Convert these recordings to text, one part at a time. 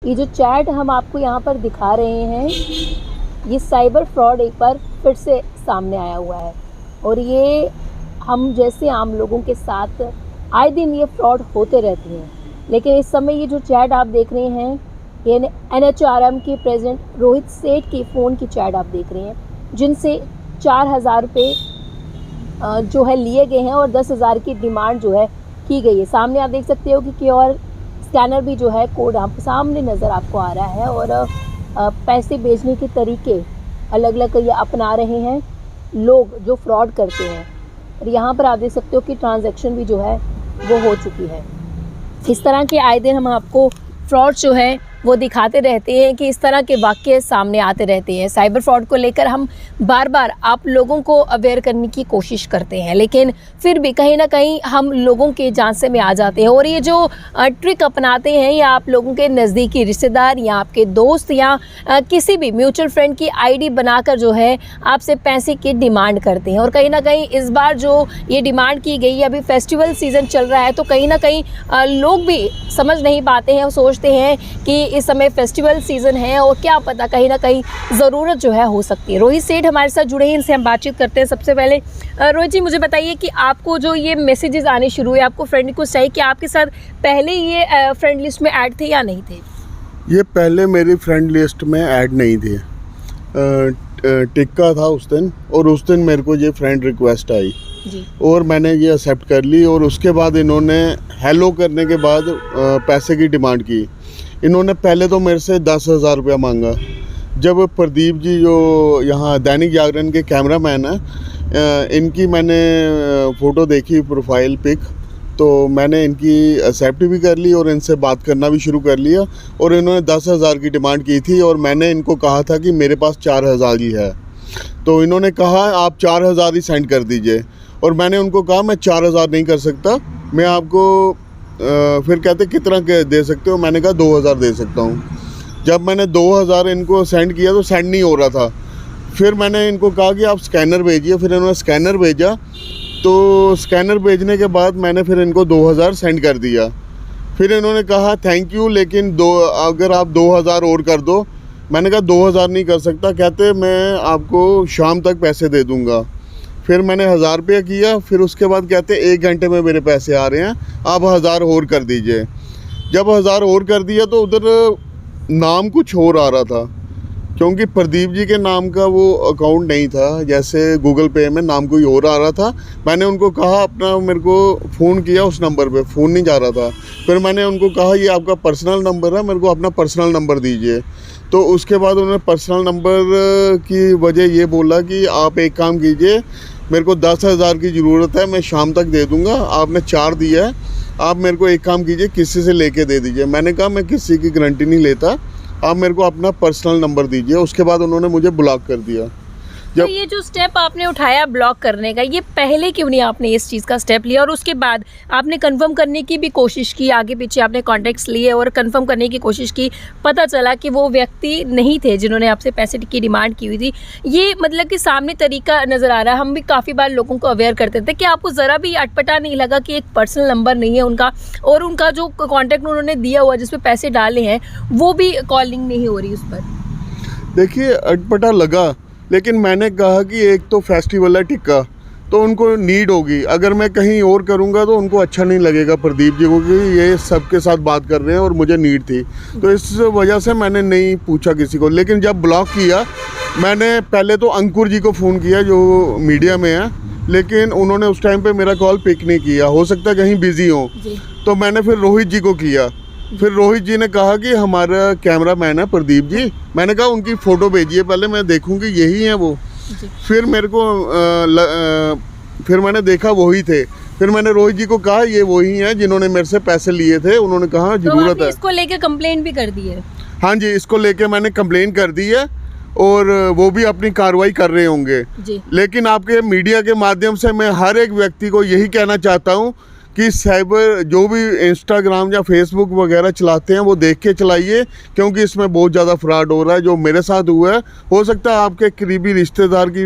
ये जो चैट हम आपको यहाँ पर दिखा रहे हैं, ये साइबर फ्रॉड एक बार फिर से सामने आया हुआ है और ये हम जैसे आम लोगों के साथ आए दिन ये फ्रॉड होते रहते हैं। लेकिन इस समय ये जो चैट आप देख रहे हैं, ये NHRM के प्रेसिडेंट रोहित सेठ की फ़ोन की चैट आप देख रहे हैं, जिनसे 4,000 रुपये जो है लिए गए हैं और 10,000 की डिमांड जो है की गई है। सामने आप देख सकते हो कि QR स्कैनर भी जो है कोड आपके सामने नज़र आपको आ रहा है और पैसे भेजने के तरीके अलग अलग ये अपना रहे हैं लोग जो फ्रॉड करते हैं। और यहाँ पर आप देख सकते हो कि ट्रांजैक्शन भी जो है वो हो चुकी है। इस तरह के आए दिन हम आपको फ्रॉड जो है वो दिखाते रहते हैं कि इस तरह के वाक़ये सामने आते रहते हैं। साइबर फ्रॉड को लेकर हम बार बार आप लोगों को अवेयर करने की कोशिश करते हैं, लेकिन फिर भी कहीं ना कहीं हम लोगों के झांसे में आ जाते हैं और ये जो ट्रिक अपनाते हैं या आप लोगों के नज़दीकी रिश्तेदार या आपके दोस्त या किसी भी म्यूचुअल फ्रेंड की ID बनाकर जो है आपसे पैसे की डिमांड करते हैं। और कहीं ना कहीं इस बार जो ये डिमांड की गई, अभी फेस्टिवल सीज़न चल रहा है, तो कहीं ना कहीं लोग भी समझ नहीं पाते हैं और सोचते हैं कि इस समय फेस्टिवल सीज़न है और क्या पता कहीं ना कहीं ज़रूरत जो है हो सकती है। रोहित सेठ हमारे साथ जुड़े हैं, इनसे हम बातचीत करते हैं। सबसे पहले रोहित जी, मुझे बताइए कि आपको जो ये मैसेजेस आने शुरू हुए, आपको फ्रेंड रिक्वेस्ट चाहिए, कि आपके साथ पहले ये फ्रेंड लिस्ट में ऐड थे या नहीं थे? ये पहले मेरी फ्रेंड लिस्ट में ऐड नहीं थे। टिक्का था उस दिन और उस दिन मेरे को ये फ्रेंड रिक्वेस्ट आई जी। और मैंने ये एक्सेप्ट कर ली और उसके बाद इन्होंने हेलो करने के बाद पैसे की डिमांड की। इन्होंने पहले तो मेरे से 10,000 रुपया मांगा। जब प्रदीप जी जो यहाँ दैनिक जागरण के कैमरामैन हैं, इनकी मैंने फ़ोटो देखी, प्रोफाइल पिक, तो मैंने इनकी एक्सेप्ट भी कर ली और इनसे बात करना भी शुरू कर लिया। और इन्होंने 10,000 की डिमांड की थी और मैंने इनको कहा था कि मेरे पास 4,000 ही है। तो इन्होंने कहा आप 4,000 ही सेंड कर दीजिए और मैंने उनको कहा मैं 4,000 नहीं कर सकता, मैं आपको फिर कहते कितना दे सकते हो? मैंने कहा 2,000 दे सकता हूँ। जब मैंने 2,000 इनको सेंड किया तो सेंड नहीं हो रहा था। फिर मैंने इनको कहा कि आप स्कैनर भेजिए, फिर इन्होंने स्कैनर भेजा। तो स्कैनर भेजने के बाद मैंने फिर इनको 2,000 सेंड कर दिया। फिर इन्होंने कहा थैंक यू, लेकिन अगर आप 2,000 और कर दो। मैंने कहा 2,000 नहीं कर सकता। कहते मैं आपको शाम तक पैसे दे दूँगा। फिर मैंने 1,000 रुपया किया। फिर उसके बाद कहते 1 घंटे में मेरे पैसे आ रहे हैं, आप 1,000 और कर दीजिए। जब 1,000 और कर दिया तो उधर नाम कुछ और आ रहा था, क्योंकि प्रदीप जी के नाम का वो अकाउंट नहीं था, जैसे गूगल पे में नाम कोई और आ रहा था। मैंने उनको कहा अपना, मेरे को फ़ोन किया उस नंबर पे, फ़ोन नहीं जा रहा था। फिर मैंने उनको कहा ये आपका पर्सनल नंबर है, मेरे को अपना पर्सनल नंबर दीजिए। तो उसके बाद उन्होंने पर्सनल नंबर की वजह ये बोला कि आप एक काम कीजिए, मेरे को 10,000 की ज़रूरत है, मैं शाम तक दे दूँगा, आपने 4 दिया है, आप मेरे को एक काम कीजिए किसी से लेके दे दीजिए। मैंने कहा मैं किसी की गारंटी नहीं लेता, आप मेरे को अपना पर्सनल नंबर दीजिए। उसके बाद उन्होंने मुझे ब्लॉक कर दिया। तो ये जो स्टेप आपने उठाया ब्लॉक करने का, ये पहले क्यों नहीं आपने इस चीज़ का स्टेप लिया? और उसके बाद आपने कंफर्म करने की भी कोशिश की, आगे पीछे आपने कॉन्टैक्ट्स लिए और कंफर्म करने की कोशिश की, पता चला कि वो व्यक्ति नहीं थे जिन्होंने आपसे पैसे की डिमांड की हुई थी। ये मतलब कि सामने तरीका नज़र आ रहा है। हम भी काफ़ी बार लोगों को अवेयर करते थे कि आपको ज़रा भी अटपटा नहीं लगा कि एक पर्सनल नंबर नहीं है उनका और उनका जो कॉन्टैक्ट उन्होंने दिया हुआ जिस पर पैसे डाले हैं वो भी कॉलिंग नहीं हो रही उस पर? देखिए अटपटा लगा, लेकिन मैंने कहा कि एक तो फेस्टिवल है टिक्का, तो उनको नीड होगी। अगर मैं कहीं और करूँगा तो उनको अच्छा नहीं लगेगा प्रदीप जी को कि ये सबके साथ बात कर रहे हैं और मुझे नीड थी। तो इस वजह से मैंने नहीं पूछा किसी को। लेकिन जब ब्लॉक किया, मैंने पहले तो अंकुर जी को फ़ोन किया जो मीडिया में है, लेकिन उन्होंने उस टाइम पे मेरा कॉल पिक नहीं किया, हो सकता है कहीं बिज़ी हो। तो मैंने फिर रोहित जी को किया। फिर रोहित जी ने कहा कि हमारा कैमरामैन है प्रदीप जी। मैंने कहा उनकी फ़ोटो भेजिए, पहले मैं देखूंगी यही हैं वो। फिर मेरे को फिर मैंने देखा वही थे। फिर मैंने रोहित जी को कहा ये वही हैं जिन्होंने मेरे से पैसे लिए थे। उन्होंने कहा ज़रूरत है। इसको लेके कंप्लेंट भी कर दी है? हाँ जी, इसको लेके मैंने कंप्लेन कर दी है और वो भी अपनी कार्रवाई कर रहे होंगे जी। लेकिन आपके मीडिया के माध्यम से मैं हर एक व्यक्ति को यही कहना चाहता हूँ कि साइबर जो भी इंस्टाग्राम या फेसबुक वगैरह चलाते हैं वो देख के चलाइए, क्योंकि इसमें बहुत ज़्यादा फ्रॉड हो रहा है। जो मेरे साथ हुआ है, हो सकता है आपके करीबी रिश्तेदार की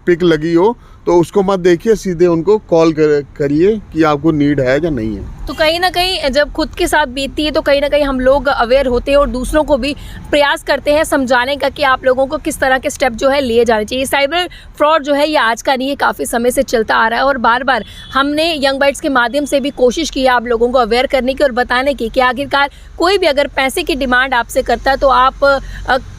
पिक लगी हो, तो उसको मत देखिए, सीधे उनको कॉल करिए कि आपको नीड है या नहीं है। तो कहीं ना कहीं जब खुद के साथ बीतती है तो कहीं ना कहीं हम लोग अवेयर होते हैं और दूसरों को भी प्रयास करते हैं समझाने का कि आप लोगों को किस तरह के स्टेप जो है लिए जाने चाहिए। साइबर फ्रॉड जो है ये आज का नहीं है, काफ़ी समय से चलता आ रहा है और बार बार हमने यंग बाइट्स के माध्यम से भी कोशिश की है आप लोगों को अवेयर करने की और बताने की कि आखिरकार कोई भी अगर पैसे की डिमांड आपसे करता है तो आप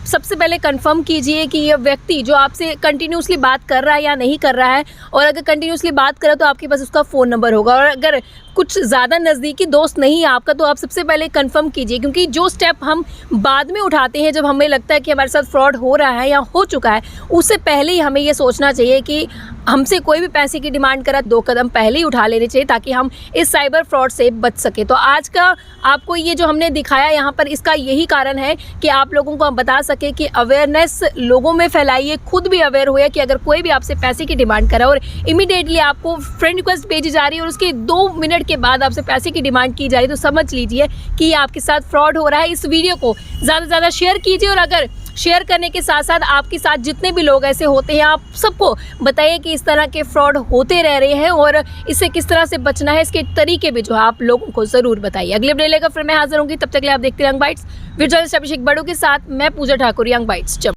सबसे पहले कंफर्म कीजिए कि ये व्यक्ति जो आपसे कंटिन्यूसली बात कर रहा है या नहीं कर रहा है, और अगर कंटिन्यूसली बात करे तो आपके पास उसका फ़ोन नंबर होगा, और अगर कुछ ज़्यादा नज़दीकी दोस्त नहीं है आपका तो आप सबसे पहले कंफर्म कीजिए, क्योंकि जो स्टेप हम बाद में उठाते हैं जब हमें लगता है कि हमारे साथ फ्रॉड हो रहा है या हो चुका है, उससे पहले ही हमें ये सोचना चाहिए कि हमसे कोई भी पैसे की डिमांड करा 2 कदम पहले ही उठा लेने चाहिए ताकि हम इस साइबर फ्रॉड से बच सके। तो आज का आपको ये जो हमने दिखाया यहाँ पर, इसका यही कारण है कि आप लोगों को हम बता सके कि अवेयरनेस लोगों में फैलाइए, खुद भी अवेयर हुए कि अगर कोई भी आपसे पैसे की डिमांड करा और इमीडिएटली आपको फ्रेंड रिक्वेस्ट भेजी जा रही है और उसके 2 मिनट के बाद आपसे पैसे की डिमांड की जा रही है, तो समझ लीजिए कि ये आपके साथ फ्रॉड हो रहा है। इस वीडियो को ज़्यादा से ज़्यादा शेयर कीजिए और अगर शेयर करने के साथ साथ आपके साथ जितने भी लोग ऐसे होते हैं आप सबको बताइए कि इस तरह के फ्रॉड होते रह रहे हैं और इससे किस तरह से बचना है, इसके तरीके भी जो है आप लोगों को ज़रूर बताइए। अगले वीडियो लेकर फिर मैं हाजिर होंगी, तब तक के लिए आप देखते हैं यंग बाइट्स। वीडियो अभिषेक बड़ों के साथ मैं पूजा ठाकुर, यंग बाइट्स।